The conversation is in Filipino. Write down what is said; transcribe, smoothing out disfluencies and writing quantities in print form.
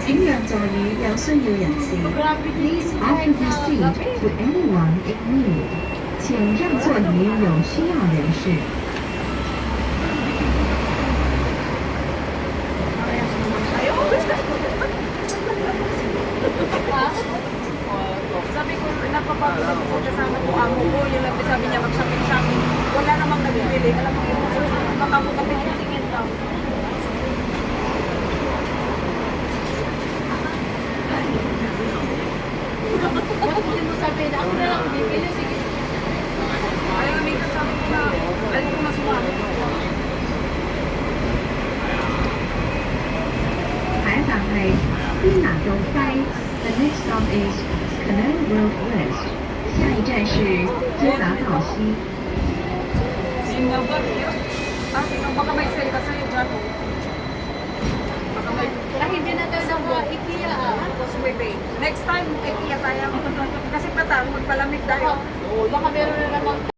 請讓座與有需要人士。Please offer your seat to anyone in need。請讓座與有需要人士。Sabi ko, napapagod ko kasama ko amo ko, yung sabi niya mag-shopping. Wala namang nabibili. Alam mo yung makamukapi niya tingin daw. Hindi mo sabi na ako na lang bibili. Sige. Ayaw namin sabi ko na, alam ko masuwari. 下一站係邊南道西。The next stop is Canal Road West。下一站是基達道西。 Baka may sale ka sa'yo dyan. Baka may... Hindi na tayo sa IKEA. Causeway. Next time, IKEA tayo. Kasi patang, magpalamig tayo. Baka meron na naman